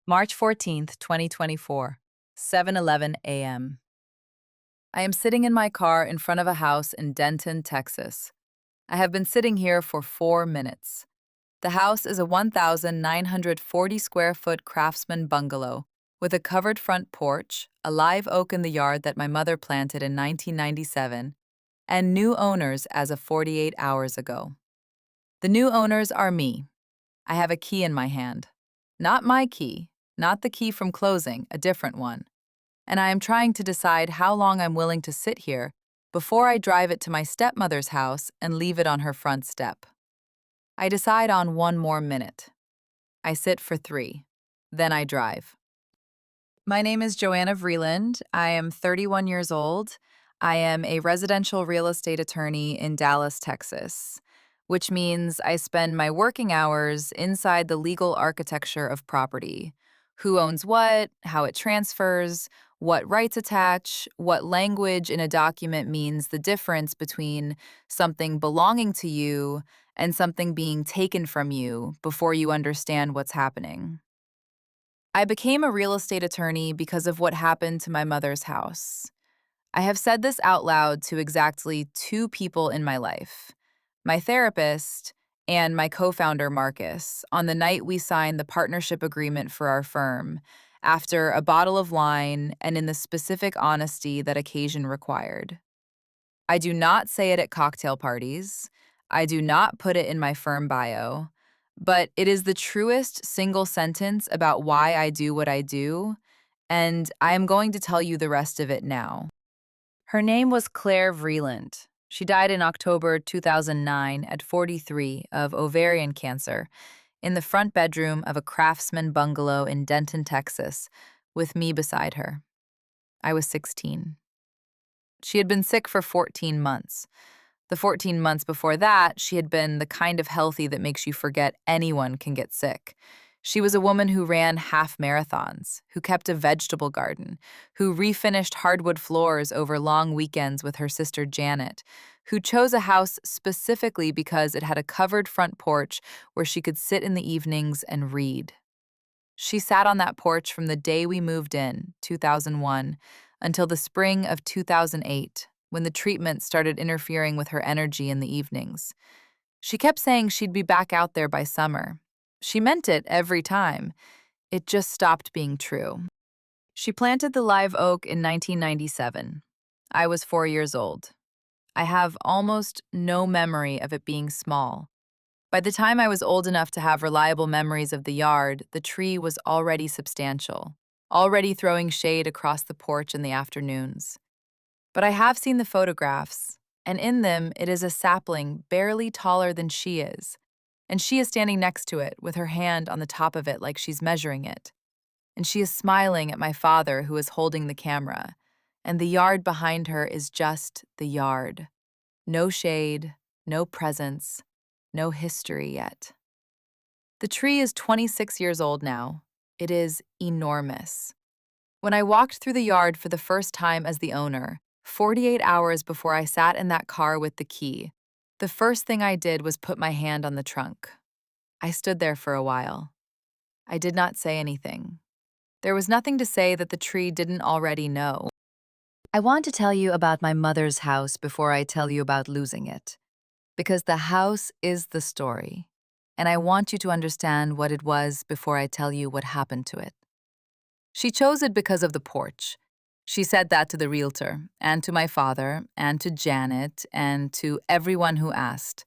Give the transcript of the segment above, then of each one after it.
March 14th, 2024, 7:11 a.m. I am sitting in my car in front of a house in Denton, Texas. I have been sitting here for 4 minutes. The house is a 1,940 square foot craftsman bungalow with a covered front porch, a live oak in the yard that my mother planted in 1997, and new owners as of 48 hours ago. The new owners are me. I have a key in my hand. Not my key, not the key from closing, a different one. And I am trying to decide how long I'm willing to sit here before I drive it to my stepmother's house and leave it on her front step. I decide on 1 more minute. I sit for 3. Then I drive. My name is Joanna Vreeland. I am 31 years old. I am a residential real estate attorney in Dallas, Texas, which means I spend my working hours inside the legal architecture of property. Who owns what, how it transfers, what rights attach, what language in a document means the difference between something belonging to you and something being taken from you before you understand what's happening. I became a real estate attorney because of what happened to my mother's house. I have said this out loud to exactly 2 people in my life, my therapist and my co-founder Marcus, on the night we signed the partnership agreement for our firm, after a bottle of wine and in the specific honesty that occasion required. I do not say it at cocktail parties. I do not put it in my firm bio, but it is the truest single sentence about why I do what I do, and I am going to tell you the rest of it now. Her name was Claire Vreeland. She died in October 2009 at 43 of ovarian cancer in the front bedroom of a craftsman bungalow in Denton, Texas, with me beside her. I was 16. She had been sick for 14 months. The 14 months before that, she had been the kind of healthy that makes you forget anyone can get sick. She was a woman who ran half marathons, who kept a vegetable garden, who refinished hardwood floors over long weekends with her sister Janet, who chose a house specifically because it had a covered front porch where she could sit in the evenings and read. She sat on that porch from the day we moved in, 2001, until the spring of 2008, when the treatment started interfering with her energy in the evenings. She kept saying she'd be back out there by summer. She meant it every time. It just stopped being true. She planted the live oak in 1997. I was 4 years old. I have almost no memory of it being small. By the time I was old enough to have reliable memories of the yard, the tree was already substantial, already throwing shade across the porch in the afternoons. But I have seen the photographs, and in them it is a sapling barely taller than she is, and she is standing next to it with her hand on the top of it like she's measuring it. And she is smiling at my father who is holding the camera, and the yard behind her is just the yard. No shade, no presence, no history yet. The tree is 26 years old now. It is enormous. When I walked through the yard for the first time as the owner, 48 hours before I sat in that car with the key, the first thing I did was put my hand on the trunk. I stood there for a while. I did not say anything. There was nothing to say that the tree didn't already know. I want to tell you about my mother's house before I tell you about losing it, because the house is the story, and I want you to understand what it was before I tell you what happened to it. She chose it because of the porch. She said that to the realtor, and to my father, and to Janet, and to everyone who asked.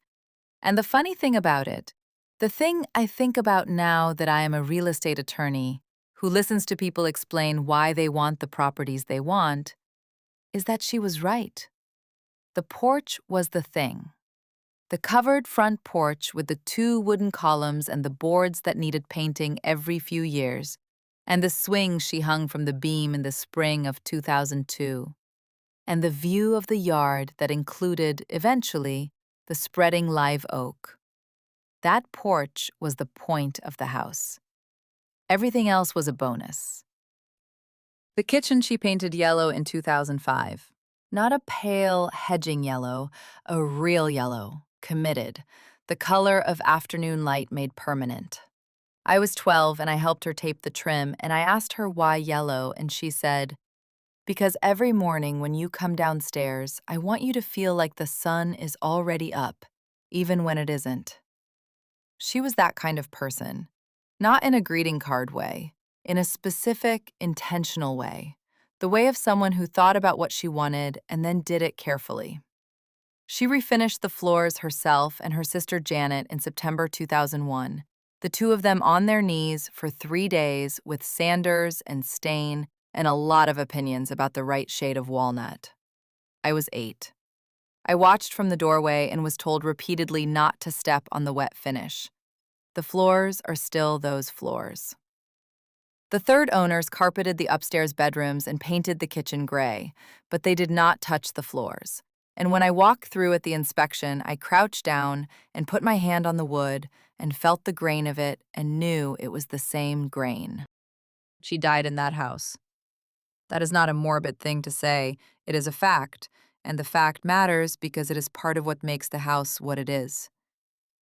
And the funny thing about it, the thing I think about now that I am a real estate attorney who listens to people explain why they want the properties they want, is that she was right. The porch was the thing. The covered front porch with the 2 wooden columns and the boards that needed painting every few years, and the swing she hung from the beam in the spring of 2002, and the view of the yard that included, eventually, the spreading live oak. That porch was the point of the house. Everything else was a bonus. The kitchen she painted yellow in 2005. Not a pale, hedging yellow, a real yellow, committed, the color of afternoon light made permanent. I was 12 and I helped her tape the trim, and I asked her why yellow, and she said, "Because every morning when you come downstairs, I want you to feel like the sun is already up, even when it isn't." She was that kind of person, not in a greeting card way, in a specific, intentional way, the way of someone who thought about what she wanted and then did it carefully. She refinished the floors herself and her sister Janet in September 2001, the two of them on their knees for 3 days with sanders and stain and a lot of opinions about the right shade of walnut. I was 8. I watched from the doorway and was told repeatedly not to step on the wet finish. The floors are still those floors. The third owners carpeted the upstairs bedrooms and painted the kitchen gray, but they did not touch the floors. And when I walked through at the inspection, I crouched down and put my hand on the wood and felt the grain of it and knew it was the same grain. She died in that house. That is not a morbid thing to say, it is a fact, and the fact matters because it is part of what makes the house what it is.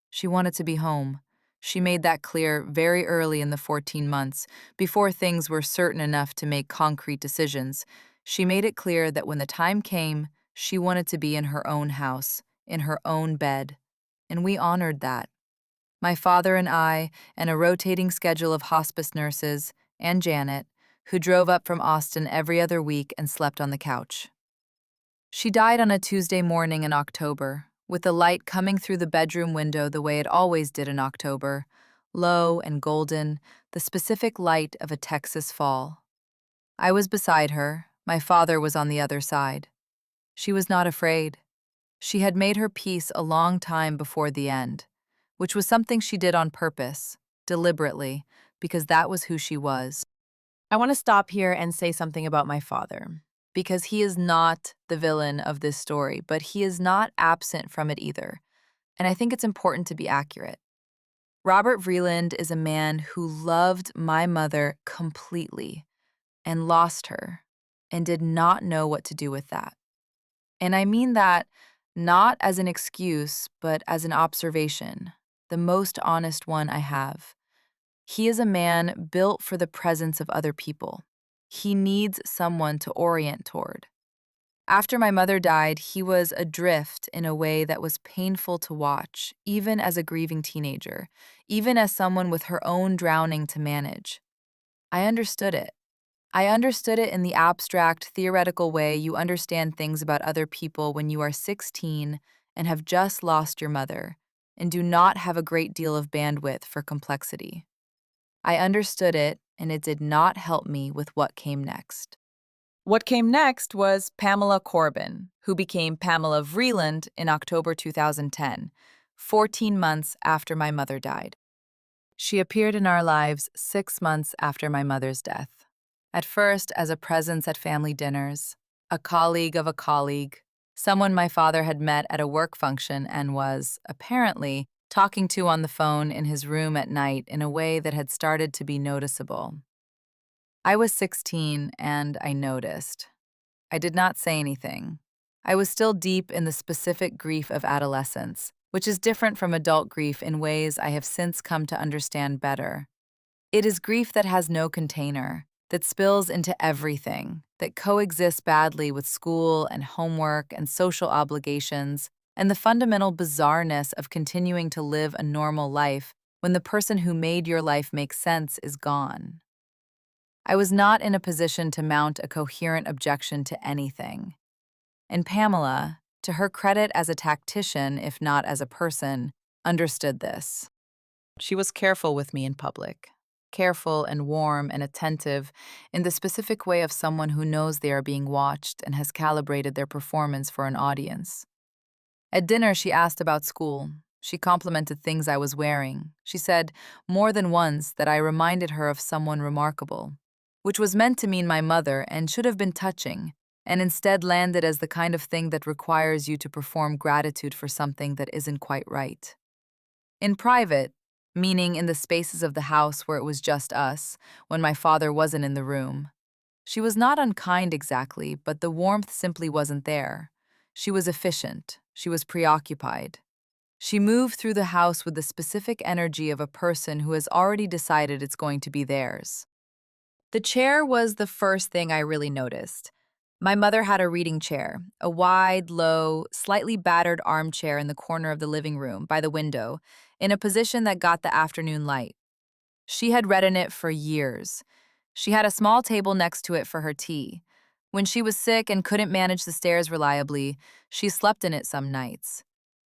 She wanted to be home. She made that clear very early in the 14 months, before things were certain enough to make concrete decisions. She made it clear that when the time came, she wanted to be in her own house, in her own bed. And we honored that. My father and I, and a rotating schedule of hospice nurses, and Janet, who drove up from Austin every other week and slept on the couch. She died on a Tuesday morning in October, with the light coming through the bedroom window the way it always did in October, low and golden, the specific light of a Texas fall. I was beside her, my father was on the other side. She was not afraid. She had made her peace a long time before the end, which was something she did on purpose, deliberately, because that was who she was. I want to stop here and say something about my father, because he is not the villain of this story, but he is not absent from it either. And I think it's important to be accurate. Robert Vreeland is a man who loved my mother completely and lost her and did not know what to do with that. And I mean that not as an excuse, but as an observation, the most honest one I have. He is a man built for the presence of other people. He needs someone to orient toward. After my mother died, he was adrift in a way that was painful to watch, even as a grieving teenager, even as someone with her own drowning to manage. I understood it. I understood it in the abstract, theoretical way you understand things about other people when you are 16 and have just lost your mother and do not have a great deal of bandwidth for complexity. I understood it, and it did not help me with what came next. What came next was Pamela Corbin, who became Pamela Vreeland in October 2010, 14 months after my mother died. She appeared in our lives 6 months after my mother's death. At first, as a presence at family dinners, a colleague of a colleague, someone my father had met at a work function and was, apparently, talking to on the phone in his room at night in a way that had started to be noticeable. I was 16 and I noticed. I did not say anything. I was still deep in the specific grief of adolescence, which is different from adult grief in ways I have since come to understand better. It is grief that has no container, that spills into everything, that coexists badly with school and homework and social obligations, and the fundamental bizarreness of continuing to live a normal life when the person who made your life make sense is gone. I was not in a position to mount a coherent objection to anything. And Pamela, to her credit as a tactician, if not as a person, understood this. She was careful with me in public, careful and warm and attentive in the specific way of someone who knows they are being watched and has calibrated their performance for an audience. At dinner, she asked about school. She complimented things I was wearing. She said more than once that I reminded her of someone remarkable, which was meant to mean my mother and should have been touching, and instead landed as the kind of thing that requires you to perform gratitude for something that isn't quite right. In private, meaning in the spaces of the house where it was just us, when my father wasn't in the room, she was not unkind exactly, but the warmth simply wasn't there. She was efficient. She was preoccupied. She moved through the house with the specific energy of a person who has already decided it's going to be theirs. The chair was the first thing I really noticed. My mother had a reading chair, a wide, low, slightly battered armchair in the corner of the living room by the window, in a position that got the afternoon light. She had read in it for years. She had a small table next to it for her tea. When she was sick and couldn't manage the stairs reliably, she slept in it some nights.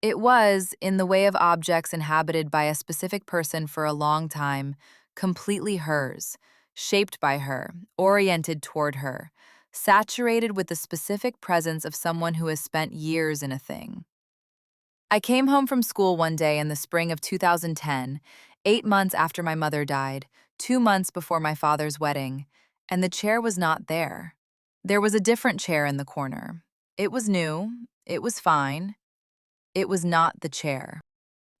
It was, in the way of objects inhabited by a specific person for a long time, completely hers, shaped by her, oriented toward her, saturated with the specific presence of someone who has spent years in a thing. I came home from school one day in the spring of 2010, 8 months after my mother died, 2 months before my father's wedding, and the chair was not there. There was a different chair in the corner. It was new, it was fine, it was not the chair.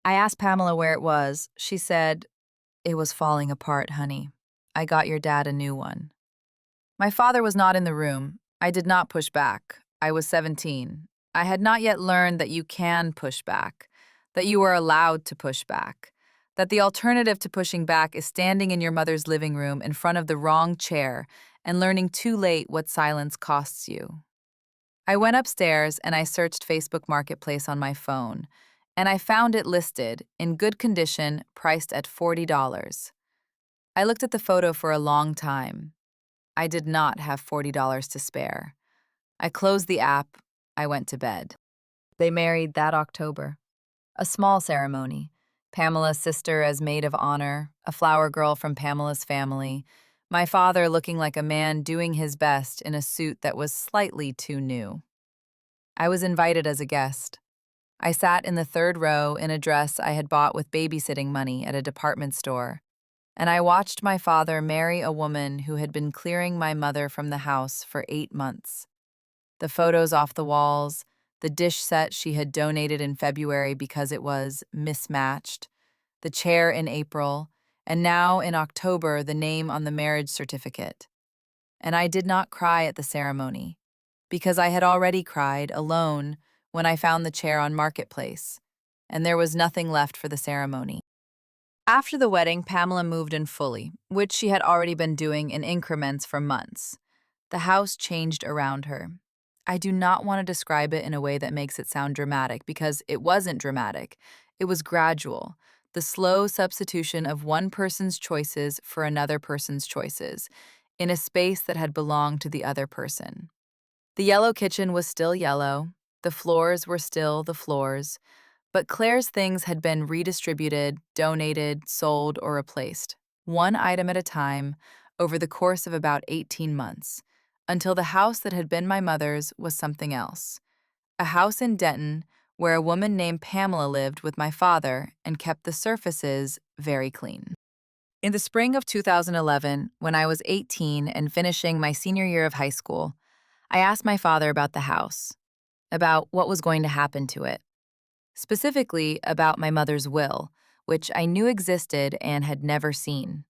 I asked Pamela where it was. She said, "It was falling apart, honey. I got your dad a new one." My father was not in the room. I did not push back. I was 17. I had not yet learned that you can push back, that you are allowed to push back, that the alternative to pushing back is standing in your mother's living room in front of the wrong chair and learning too late what silence costs you. I went upstairs and I searched Facebook Marketplace on my phone, and I found it listed, in good condition, priced at $40. I looked at the photo for a long time. I did not have $40 to spare. I closed the app. I went to bed. They married that October. A small ceremony. Pamela's sister as maid of honor, a flower girl from Pamela's family, my father looking like a man doing his best in a suit that was slightly too new. I was invited as a guest. I sat in the third row in a dress I had bought with babysitting money at a department store, and I watched my father marry a woman who had been clearing my mother from the house for 8 months. The photos off the walls, the dish set she had donated in February because it was mismatched, the chair in April, and now in October the name on the marriage certificate. And I did not cry at the ceremony, because I had already cried, alone, when I found the chair on Marketplace, and there was nothing left for the ceremony. After the wedding, Pamela moved in fully, which she had already been doing in increments for months. The house changed around her. I do not want to describe it in a way that makes it sound dramatic, because it wasn't dramatic. It was gradual, the slow substitution of one person's choices for another person's choices, in a space that had belonged to the other person. The yellow kitchen was still yellow, the floors were still the floors, but Claire's things had been redistributed, donated, sold, or replaced, one item at a time, over the course of about 18 months, until the house that had been my mother's was something else. A house in Denton where a woman named Pamela lived with my father and kept the surfaces very clean. In the spring of 2011, when I was 18 and finishing my senior year of high school, I asked my father about the house, about what was going to happen to it. Specifically about my mother's will, which I knew existed and had never seen.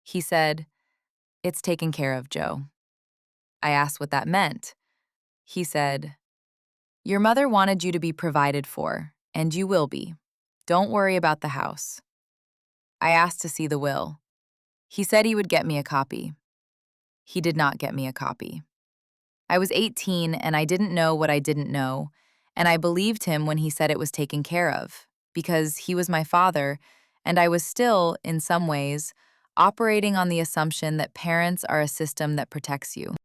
He said, "It's taken care of, Joe." I asked what that meant. He said, "Your mother wanted you to be provided for, and you will be. Don't worry about the house." I asked to see the will. He said he would get me a copy. He did not get me a copy. I was 18 and I didn't know what I didn't know, and I believed him when he said it was taken care of, because he was my father, and I was still, in some ways, operating on the assumption that parents are a system that protects you.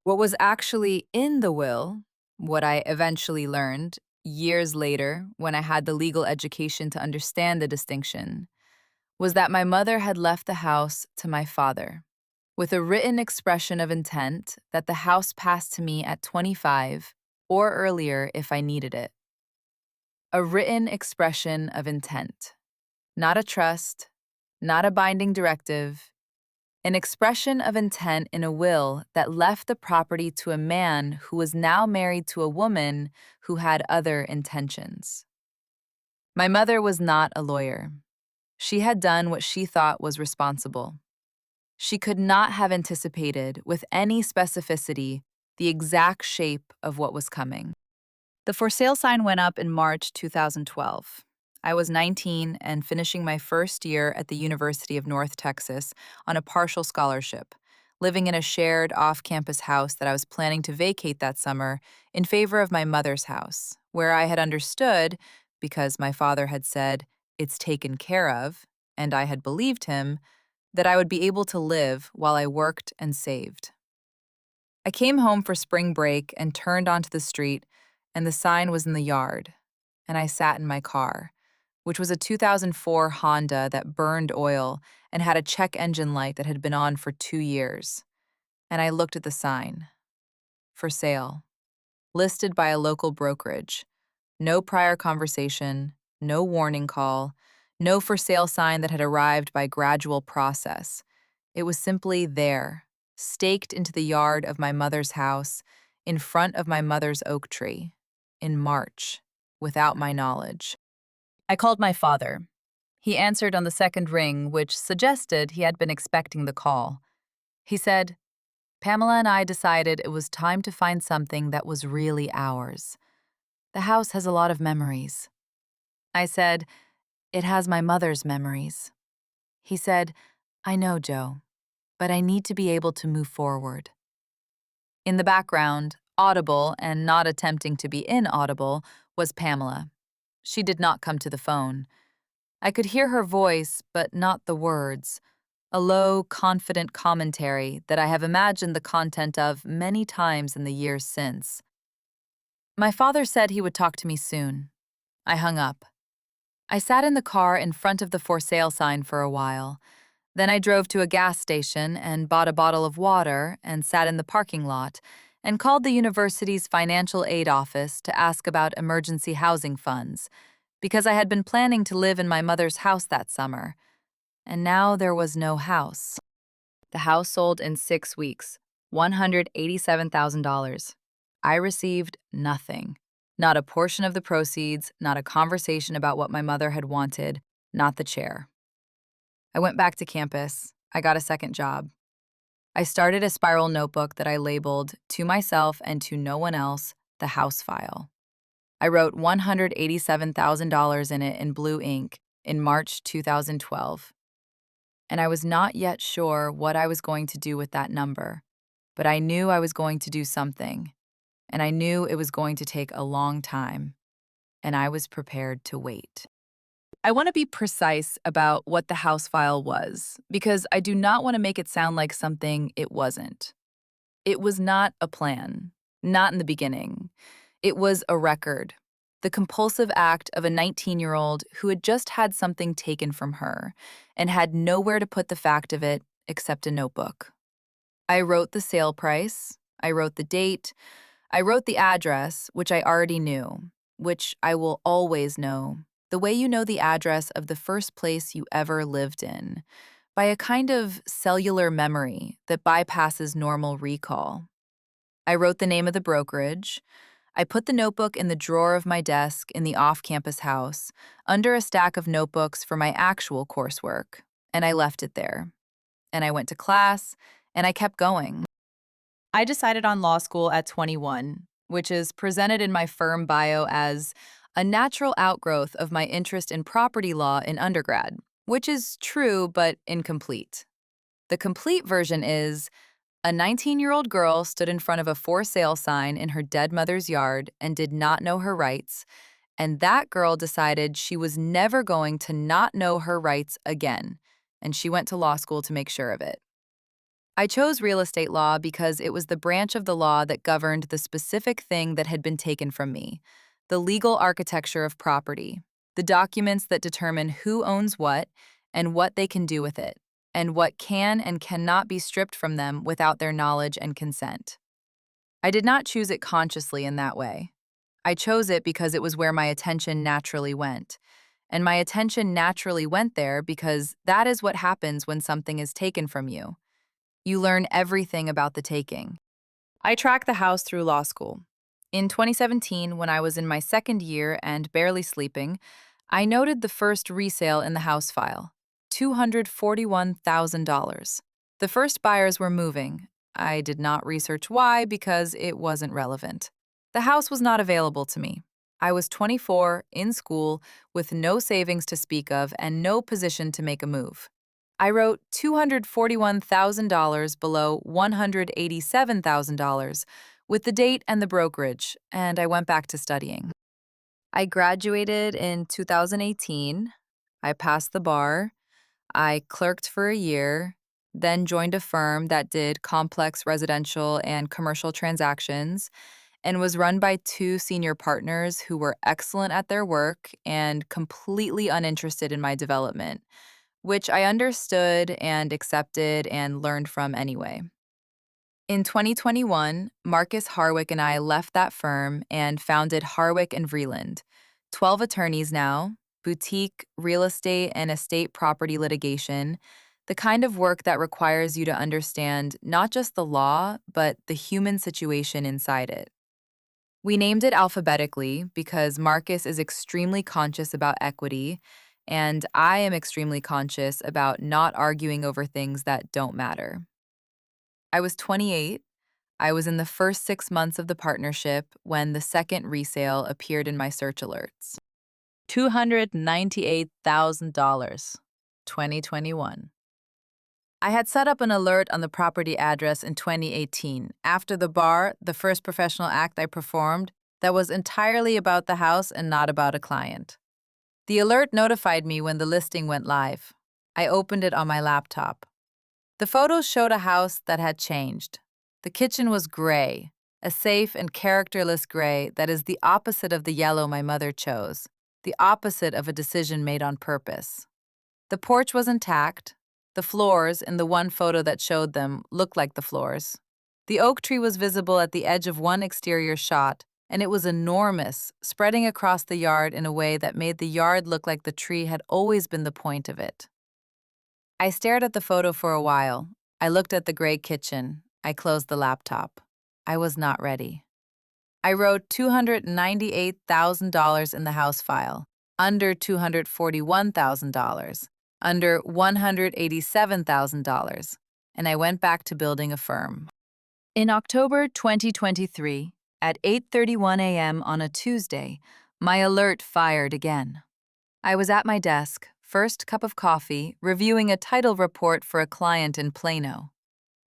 What was actually in the will, what I eventually learned, years later, when I had the legal education to understand the distinction, was that my mother had left the house to my father, with a written expression of intent that the house passed to me at 25 or earlier if I needed it. A written expression of intent, not a trust, not a binding directive, an expression of intent in a will that left the property to a man who was now married to a woman who had other intentions. My mother was not a lawyer. She had done what she thought was responsible. She could not have anticipated with any specificity the exact shape of what was coming. The for sale sign went up in March 2012. I was 19 and finishing my first year at the University of North Texas on a partial scholarship, living in a shared off campus house that I was planning to vacate that summer in favor of my mother's house, where I had understood, because my father had said, "It's taken care of," and I had believed him, that I would be able to live while I worked and saved. I came home for spring break and turned onto the street, and the sign was in the yard, and I sat in my car, which was a 2004 Honda that burned oil and had a check engine light that had been on for 2 years. And I looked at the sign. For sale. Listed by a local brokerage. No prior conversation, no warning call, no for sale sign that had arrived by gradual process. It was simply there, staked into the yard of my mother's house, in front of my mother's oak tree, in March, without my knowledge. I called my father. He answered on the second ring, which suggested he had been expecting the call. He said, "Pamela and I decided it was time to find something that was really ours. The house has a lot of memories." I said, "It has my mother's memories." He said, "I know, Joe, but I need to be able to move forward." In the background, audible and not attempting to be inaudible, was Pamela. She did not come to the phone. I could hear her voice, but not the words. A low, confident commentary that I have imagined the content of many times in the years since. My father said he would talk to me soon. I hung up. I sat in the car in front of the for sale sign for a while. Then I drove to a gas station and bought a bottle of water and sat in the parking lot and called the university's financial aid office to ask about emergency housing funds, because I had been planning to live in my mother's house that summer. And now there was no house. The house sold in 6 weeks, $187,000. I received nothing. Not a portion of the proceeds, not a conversation about what my mother had wanted, not the chair. I went back to campus. I got a second job. I started a spiral notebook that I labeled, to myself and to no one else, the house file. I wrote $187,000 in it in blue ink in March 2012. And I was not yet sure what I was going to do with that number, but I knew I was going to do something, and I knew it was going to take a long time, and I was prepared to wait. I want to be precise about what the house file was, because I do not want to make it sound like something it wasn't. It was not a plan, not in the beginning. It was a record, the compulsive act of a 19-year-old who had just had something taken from her and had nowhere to put the fact of it except a notebook. I wrote the sale price, I wrote the date, I wrote the address, which I already knew, which I will always know, the way you know the address of the first place you ever lived in, by a kind of cellular memory that bypasses normal recall. I wrote the name of the brokerage. I put the notebook in the drawer of my desk in the off-campus house, under a stack of notebooks for my actual coursework, and I left it there. And I went to class, and I kept going. I decided on law school at 21, which is presented in my firm bio as a natural outgrowth of my interest in property law in undergrad, which is true but incomplete. The complete version is a 19-year-old girl stood in front of a for sale sign in her dead mother's yard and did not know her rights, and that girl decided she was never going to not know her rights again, and she went to law school to make sure of it. I chose real estate law because it was the branch of the law that governed the specific thing that had been taken from me, the legal architecture of property, the documents that determine who owns what and what they can do with it, and what can and cannot be stripped from them without their knowledge and consent. I did not choose it consciously in that way. I chose it because it was where my attention naturally went. And my attention naturally went there because that is what happens when something is taken from you. You learn everything about the taking. I tracked the house through law school. In 2017, when I was in my second year and barely sleeping, I noted the first resale in the house file, $241,000. The first buyers were moving. I did not research why because it wasn't relevant. The house was not available to me. I was 24, in school, with no savings to speak of and no position to make a move. I wrote $241,000 below $187,000 with the date and the brokerage, and I went back to studying. I graduated in 2018. I passed the bar. I clerked for a year, then joined a firm that did complex residential and commercial transactions and was run by two senior partners who were excellent at their work and completely uninterested in my development, which I understood and accepted and learned from anyway. In 2021, Marcus Harwick and I left that firm and founded Harwick and Vreeland, 12 attorneys now, boutique, real estate, and estate property litigation, the kind of work that requires you to understand not just the law, but the human situation inside it. We named it alphabetically because Marcus is extremely conscious about equity, and I am extremely conscious about not arguing over things that don't matter. I was 28. I was in the first 6 months of the partnership when the second resale appeared in my search alerts. $298,000, 2021. I had set up an alert on the property address in 2018, after the bar, the first professional act I performed, that was entirely about the house and not about a client. The alert notified me when the listing went live. I opened it on my laptop. The photos showed a house that had changed. The kitchen was gray, a safe and characterless gray that is the opposite of the yellow my mother chose, the opposite of a decision made on purpose. The porch was intact. The floors, in the one photo that showed them, looked like the floors. The oak tree was visible at the edge of one exterior shot, and it was enormous, spreading across the yard in a way that made the yard look like the tree had always been the point of it. I stared at the photo for a while. I looked at the gray kitchen. I closed the laptop. I was not ready. I wrote $298,000 in the house file, under $241,000. Under $187,000, and I went back to building a firm. In October 2023, at 8:31 a.m. on a Tuesday, my alert fired again. I was at my desk, first cup of coffee, reviewing a title report for a client in Plano.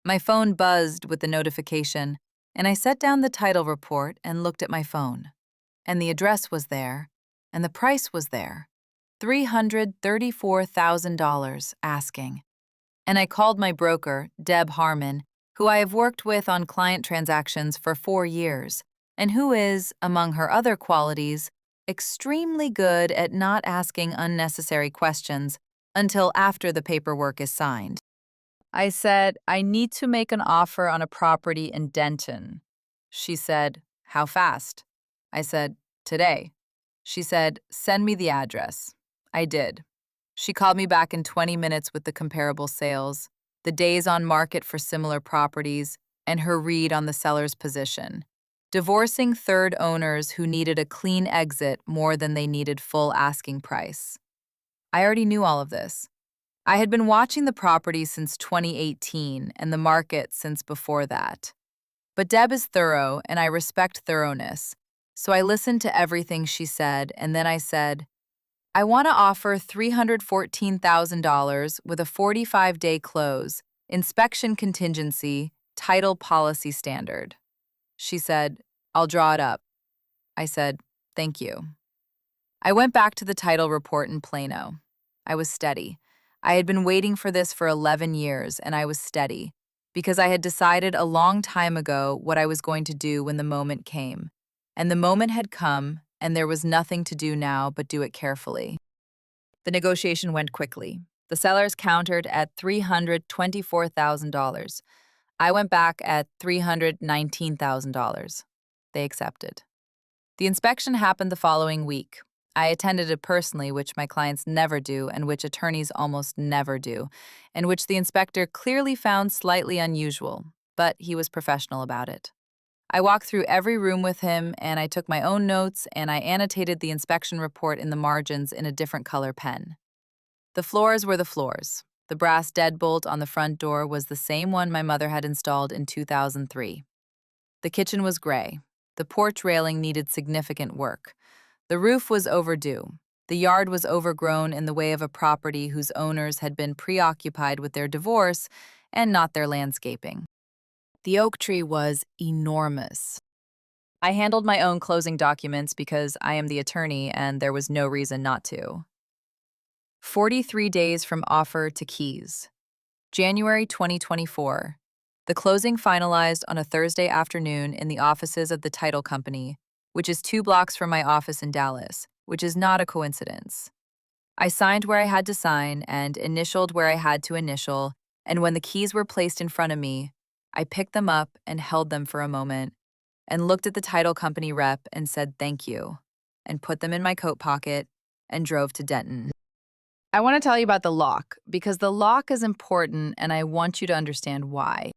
My phone buzzed with the notification, and I set down the title report and looked at my phone. And the address was there, and the price was there. $334,000 asking. And I called my broker, Deb Harmon, who I have worked with on client transactions for 4 years, and who is, among her other qualities, extremely good at not asking unnecessary questions until after the paperwork is signed. I said, I need to make an offer on a property in Denton. She said, how fast? I said, today. She said, send me the address. I did. She called me back in 20 minutes with the comparable sales, the days on market for similar properties, and her read on the seller's position. Divorcing third owners who needed a clean exit more than they needed full asking price. I already knew all of this. I had been watching the property since 2018 and the market since before that. But Deb is thorough, and I respect thoroughness, so I listened to everything she said, and then I said, I want to offer $314,000 with a 45-day close, inspection contingency, title policy standard. She said, I'll draw it up. I said, thank you. I went back to the title report in Plano. I was steady. I had been waiting for this for 11 years, and I was steady, because I had decided a long time ago what I was going to do when the moment came. And the moment had come, and there was nothing to do now but do it carefully. The negotiation went quickly. The sellers countered at $324,000. I went back at $319,000. They accepted. The inspection happened the following week. I attended it personally, which my clients never do and which attorneys almost never do, and which the inspector clearly found slightly unusual, but he was professional about it. I walked through every room with him, and I took my own notes, and I annotated the inspection report in the margins in a different color pen. The floors were the floors. The brass deadbolt on the front door was the same one my mother had installed in 2003. The kitchen was gray. The porch railing needed significant work. The roof was overdue. The yard was overgrown in the way of a property whose owners had been preoccupied with their divorce and not their landscaping. The oak tree was enormous. I handled my own closing documents because I am the attorney and there was no reason not to. 43 days from offer to keys. January 2024. The closing finalized on a Thursday afternoon in the offices of the title company, which is 2 blocks from my office in Dallas, which is not a coincidence. I signed where I had to sign and initialed where I had to initial, and when the keys were placed in front of me, I picked them up and held them for a moment and looked at the title company rep and said thank you, and put them in my coat pocket and drove to Denton. I want to tell you about the lock because the lock is important and I want you to understand why.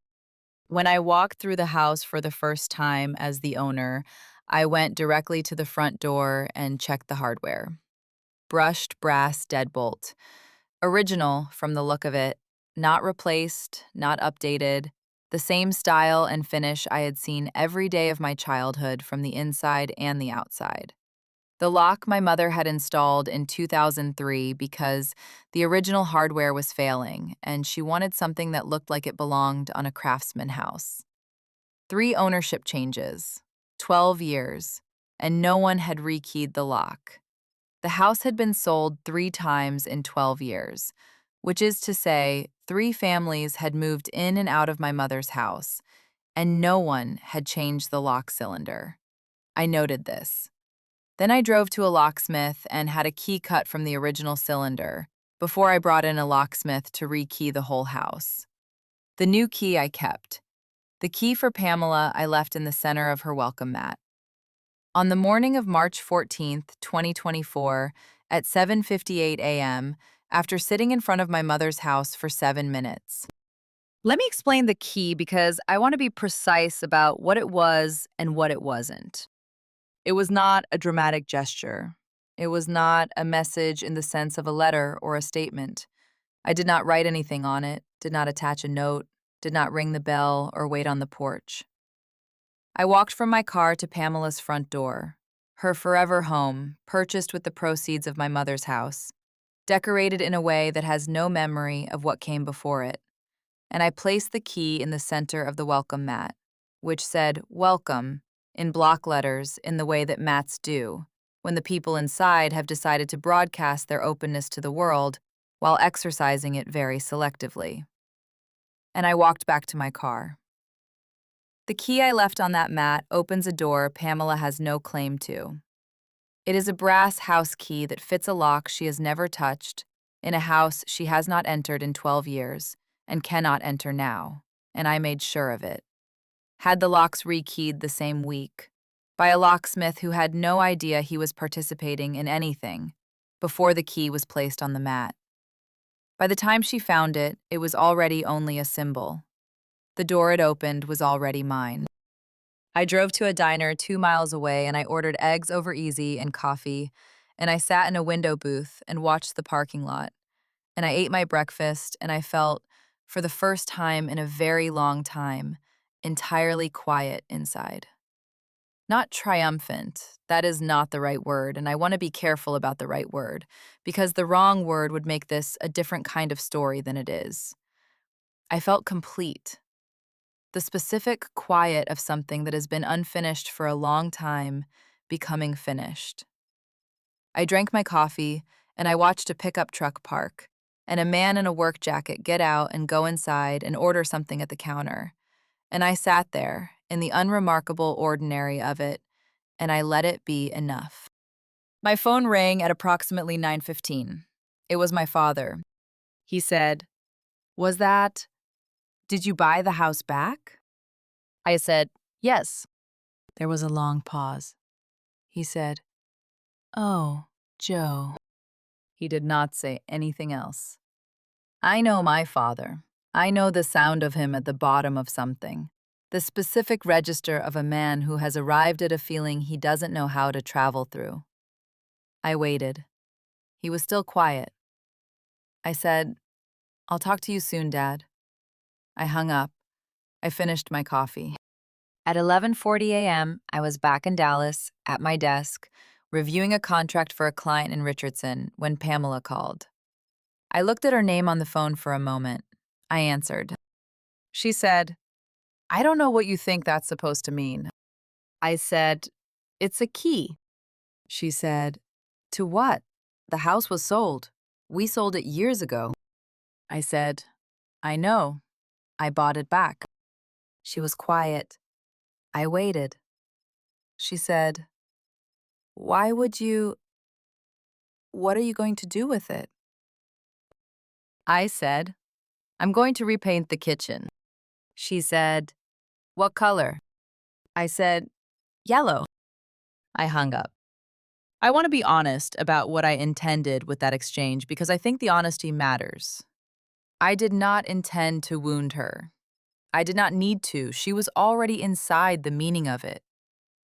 When I walked through the house for the first time as the owner, I went directly to the front door and checked the hardware. Brushed brass deadbolt. Original from the look of it, not replaced, not updated, the same style and finish I had seen every day of my childhood from the inside and the outside. The lock my mother had installed in 2003 because the original hardware was failing, and she wanted something that looked like it belonged on a craftsman house. 3 ownership changes, 12 years, and no one had rekeyed the lock. The house had been sold 3 times in 12 years, which is to say, 3 families had moved in and out of my mother's house, and no one had changed the lock cylinder. I noted this. Then I drove to a locksmith and had a key cut from the original cylinder before I brought in a locksmith to rekey the whole house. The new key I kept. The key for Pamela I left in the center of her welcome mat. On the morning of March 14th, 2024, at 7:58 a.m., after sitting in front of my mother's house for 7 minutes. Let me explain the key because I want to be precise about what it was and what it wasn't. It was not a dramatic gesture. It was not a message in the sense of a letter or a statement. I did not write anything on it, did not attach a note, did not ring the bell or wait on the porch. I walked from my car to Pamela's front door, her forever home, purchased with the proceeds of my mother's house, decorated in a way that has no memory of what came before it, and I placed the key in the center of the welcome mat, which said, "Welcome," in block letters in the way that mats do, when the people inside have decided to broadcast their openness to the world while exercising it very selectively. And I walked back to my car. The key I left on that mat opens a door Pamela has no claim to. It is a brass house key that fits a lock she has never touched, in a house she has not entered in 12 years, and cannot enter now, and I made sure of it. Had the locks rekeyed the same week, by a locksmith who had no idea he was participating in anything, before the key was placed on the mat. By the time she found it, it was already only a symbol. The door it opened was already mine. I drove to a diner 2 miles away and I ordered eggs over easy and coffee, and I sat in a window booth and watched the parking lot. And I ate my breakfast and I felt, for the first time in a very long time, entirely quiet inside. Not triumphant, that is not the right word, and I want to be careful about the right word, because the wrong word would make this a different kind of story than it is. I felt complete. The specific quiet of something that has been unfinished for a long time, becoming finished. I drank my coffee, and I watched a pickup truck park, and a man in a work jacket get out and go inside and order something at the counter. And I sat there, in the unremarkable ordinary of it, and I let it be enough. My phone rang at approximately 9:15. It was my father. He said, Did you buy the house back? I said, yes. There was a long pause. He said, Oh, Joe. He did not say anything else. I know my father. I know the sound of him at the bottom of something. The specific register of a man who has arrived at a feeling he doesn't know how to travel through. I waited. He was still quiet. I said, I'll talk to you soon, Dad. I hung up. I finished my coffee. At 11:40 a.m., I was back in Dallas, at my desk, reviewing a contract for a client in Richardson when Pamela called. I looked at her name on the phone for a moment. I answered. She said, "I don't know what you think that's supposed to mean." I said, "It's a key." She said, "To what? The house was sold. We sold it years ago." I said, "I know. I bought it back." She was quiet. I waited. She said, "Why would you? What are you going to do with it?" I said, "I'm going to repaint the kitchen." She said, "What color?" I said, "Yellow." I hung up. I want to be honest about what I intended with that exchange because I think the honesty matters. I did not intend to wound her. I did not need to. She was already inside the meaning of it,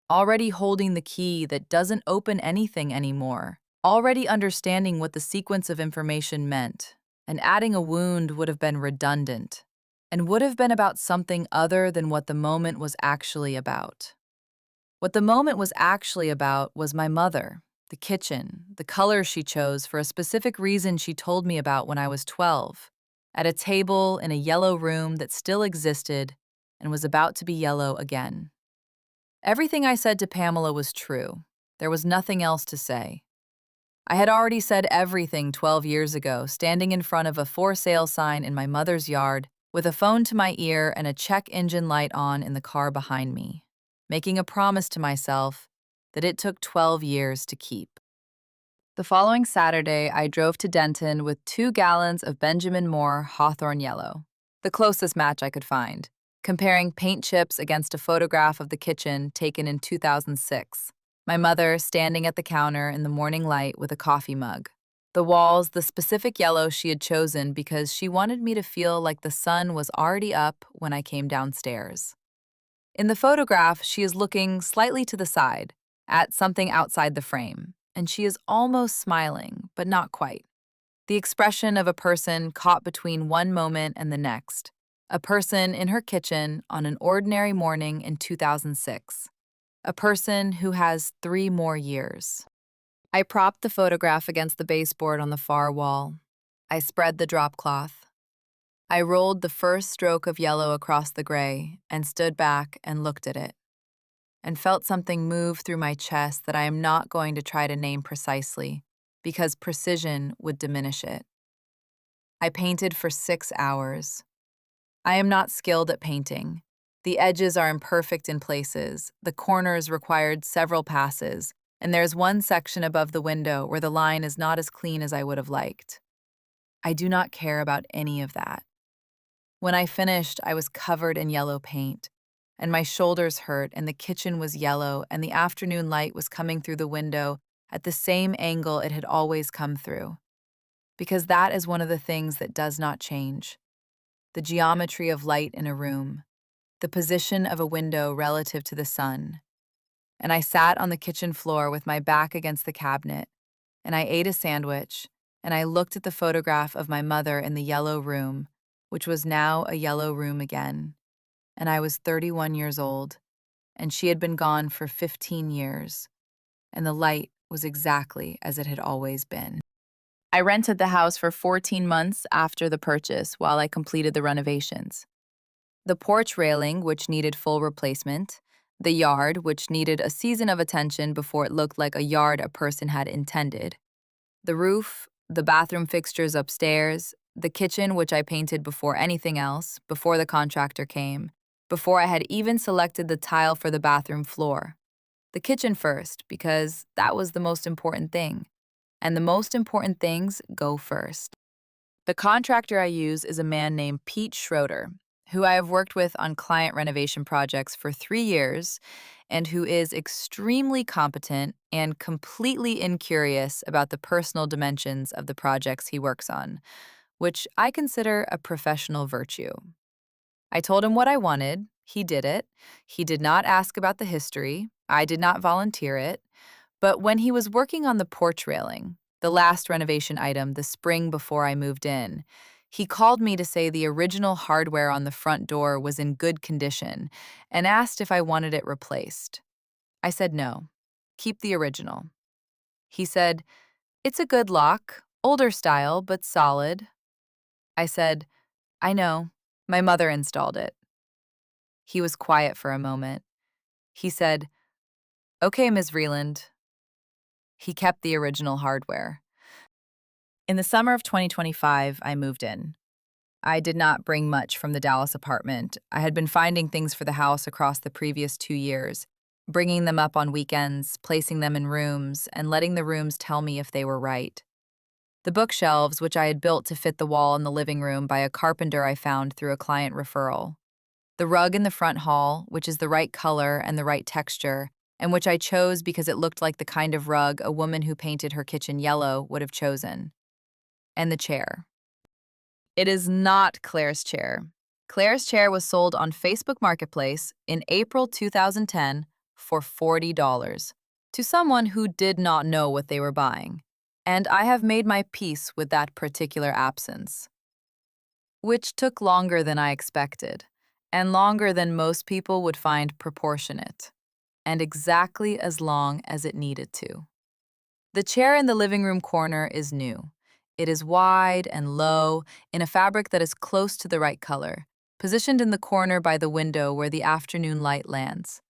already holding the key that doesn't open anything anymore, already understanding what the sequence of information meant. And adding a wound would have been redundant and would have been about something other than what the moment was actually about. What the moment was actually about was my mother, the kitchen, the color she chose for a specific reason she told me about when I was 12, at a table in a yellow room that still existed and was about to be yellow again. Everything I said to Pamela was true. There was nothing else to say. I had already said everything 12 years ago, standing in front of a for sale sign in my mother's yard, with a phone to my ear and a check engine light on in the car behind me, making a promise to myself that it took 12 years to keep. The following Saturday, I drove to Denton with 2 gallons of Benjamin Moore Hawthorne Yellow, the closest match I could find, comparing paint chips against a photograph of the kitchen taken in 2006. My mother standing at the counter in the morning light with a coffee mug. The walls, the specific yellow she had chosen because she wanted me to feel like the sun was already up when I came downstairs. In the photograph, she is looking slightly to the side, at something outside the frame, and she is almost smiling, but not quite. The expression of a person caught between one moment and the next. A person in her kitchen on an ordinary morning in 2006. A person who has 3 more years. I propped the photograph against the baseboard on the far wall. I spread the drop cloth. I rolled the first stroke of yellow across the gray and stood back and looked at it, and felt something move through my chest that I am not going to try to name precisely, because precision would diminish it. I painted for 6 hours. I am not skilled at painting. The edges are imperfect in places, the corners required several passes, and there's one section above the window where the line is not as clean as I would have liked. I do not care about any of that. When I finished, I was covered in yellow paint, and my shoulders hurt, and the kitchen was yellow, and the afternoon light was coming through the window at the same angle it had always come through. Because that is one of the things that does not change. The geometry of light in a room, the position of a window relative to the sun. And I sat on the kitchen floor with my back against the cabinet, and I ate a sandwich, and I looked at the photograph of my mother in the yellow room, which was now a yellow room again. And I was 31 years old, and she had been gone for 15 years, and the light was exactly as it had always been. I rented the house for 14 months after the purchase while I completed the renovations. The porch railing, which needed full replacement, the yard, which needed a season of attention before it looked like a yard a person had intended, the roof, the bathroom fixtures upstairs, the kitchen, which I painted before anything else, before the contractor came, before I had even selected the tile for the bathroom floor. The kitchen first, because that was the most important thing. And the most important things go first. The contractor I use is a man named Pete Schroeder, who I have worked with on client renovation projects for 3 years and who is extremely competent and completely incurious about the personal dimensions of the projects he works on, which I consider a professional virtue. I told him what I wanted. He did it. He did not ask about the history. I did not volunteer it. But when he was working on the porch railing, the last renovation item the spring before I moved in, He called me to say the original hardware on the front door was in good condition and asked if I wanted it replaced. I said no. Keep the original. He said, "It's a good lock, older style, but solid." I said, "I know. My mother installed it." He was quiet for a moment. He said, "Okay, Ms. Vreeland." He kept the original hardware. In the summer of 2025, I moved in. I did not bring much from the Dallas apartment. I had been finding things for the house across the previous 2 years, bringing them up on weekends, placing them in rooms, and letting the rooms tell me if they were right. The bookshelves, which I had built to fit the wall in the living room by a carpenter I found through a client referral. The rug in the front hall, which is the right color and the right texture, and which I chose because it looked like the kind of rug a woman who painted her kitchen yellow would have chosen. And the chair. It is not Claire's chair. Claire's chair was sold on Facebook Marketplace in April 2010 for $40 to someone who did not know what they were buying. And I have made my peace with that particular absence, which took longer than I expected, and longer than most people would find proportionate, and exactly as long as it needed to. The chair in the living room corner is new. It is wide and low, in a fabric that is close to the right color, positioned in the corner by the window where the afternoon light lands.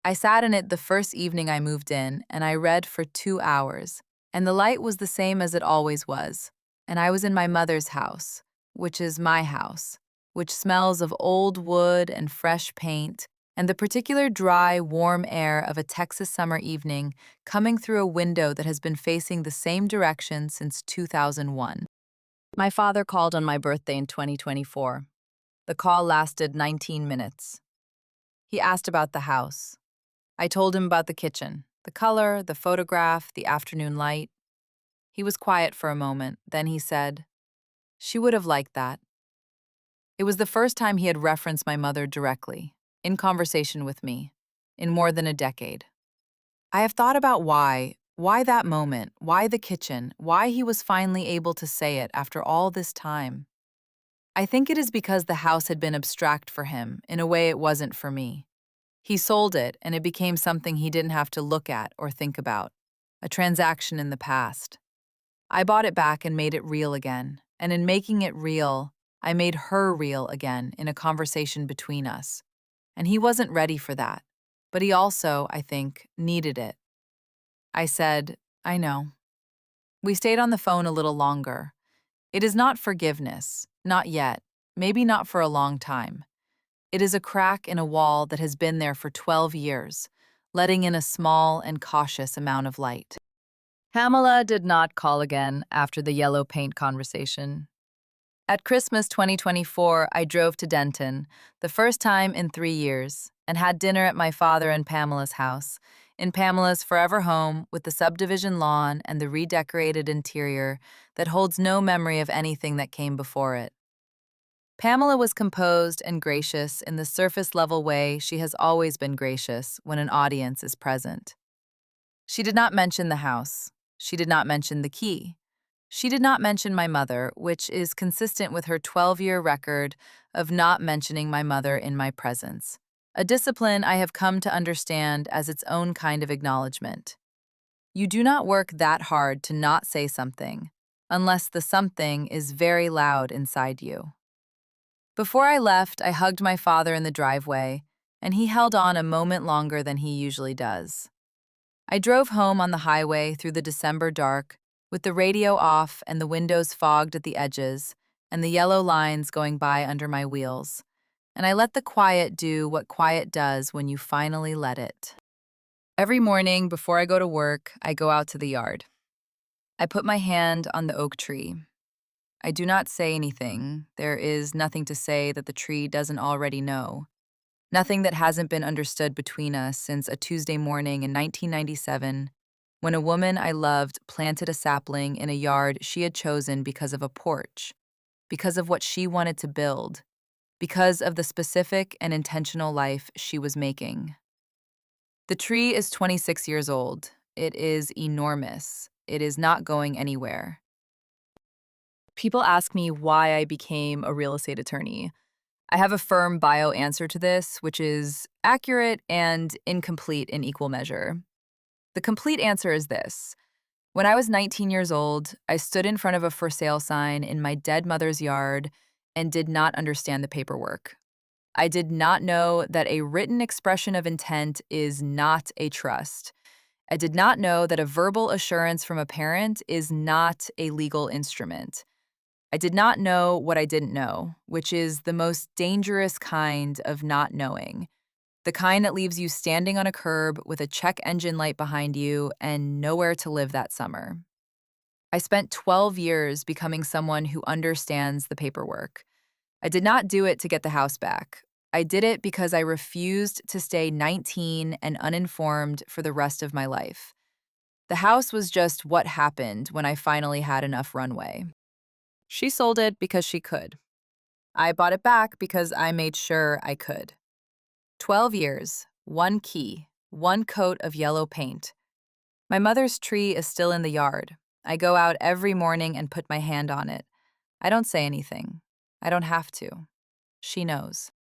I sat in it the first evening I moved in, and I read for 2 hours, and the light was the same as it always was. And I was in my mother's house, which is my house, which smells of old wood and fresh paint, and the particular dry, warm air of a Texas summer evening coming through a window that has been facing the same direction since 2001. My father called on my birthday in 2024. The call lasted 19 minutes. He asked about the house. I told him about the kitchen, the color, the photograph, the afternoon light. He was quiet for a moment, then he said, "She would have liked that." It was the first time he had referenced my mother directly, in conversation with me, in more than a decade. I have thought about why that moment, why the kitchen, why he was finally able to say it after all this time. I think it is because the house had been abstract for him in a way it wasn't for me. He sold it, and it became something he didn't have to look at or think about, a transaction in the past. I bought it back and made it real again, and in making it real, I made her real again in a conversation between us. And he wasn't ready for that, but he also, I think, needed it. I said, "I know." We stayed on the phone a little longer. It is not forgiveness, not yet, maybe not for a long time. It is a crack in a wall that has been there for 12 years, letting in a small and cautious amount of light. Pamela did not call again after the yellow paint conversation. At Christmas 2024, I drove to Denton, the first time in 3 years, and had dinner at my father and Pamela's house, in Pamela's forever home with the subdivision lawn and the redecorated interior that holds no memory of anything that came before it. Pamela was composed and gracious in the surface-level way she has always been gracious when an audience is present. She did not mention the house. She did not mention the key. She did not mention my mother, which is consistent with her 12-year record of not mentioning my mother in my presence, a discipline I have come to understand as its own kind of acknowledgement. You do not work that hard to not say something, unless the something is very loud inside you. Before I left, I hugged my father in the driveway, and he held on a moment longer than he usually does. I drove home on the highway through the December dark, with the radio off and the windows fogged at the edges, and the yellow lines going by under my wheels. And I let the quiet do what quiet does when you finally let it. Every morning before I go to work, I go out to the yard. I put my hand on the oak tree. I do not say anything. There is nothing to say that the tree doesn't already know. Nothing that hasn't been understood between us since a Tuesday morning in 1997, when a woman I loved planted a sapling in a yard she had chosen because of a porch, because of what she wanted to build, because of the specific and intentional life she was making. The tree is 26 years old. It is enormous. It is not going anywhere. People ask me why I became a real estate attorney. I have a firm bio answer to this, which is accurate and incomplete in equal measure. The complete answer is this. When I was 19 years old, I stood in front of a for sale sign in my dead mother's yard and did not understand the paperwork. I did not know that a written expression of intent is not a trust. I did not know that a verbal assurance from a parent is not a legal instrument. I did not know what I didn't know, which is the most dangerous kind of not knowing. The kind that leaves you standing on a curb with a check engine light behind you and nowhere to live that summer. I spent 12 years becoming someone who understands the paperwork. I did not do it to get the house back. I did it because I refused to stay 19 and uninformed for the rest of my life. The house was just what happened when I finally had enough runway. She sold it because she could. I bought it back because I made sure I could. 12 years, one key, one coat of yellow paint. My mother's tree is still in the yard. I go out every morning and put my hand on it. I don't say anything. I don't have to. She knows.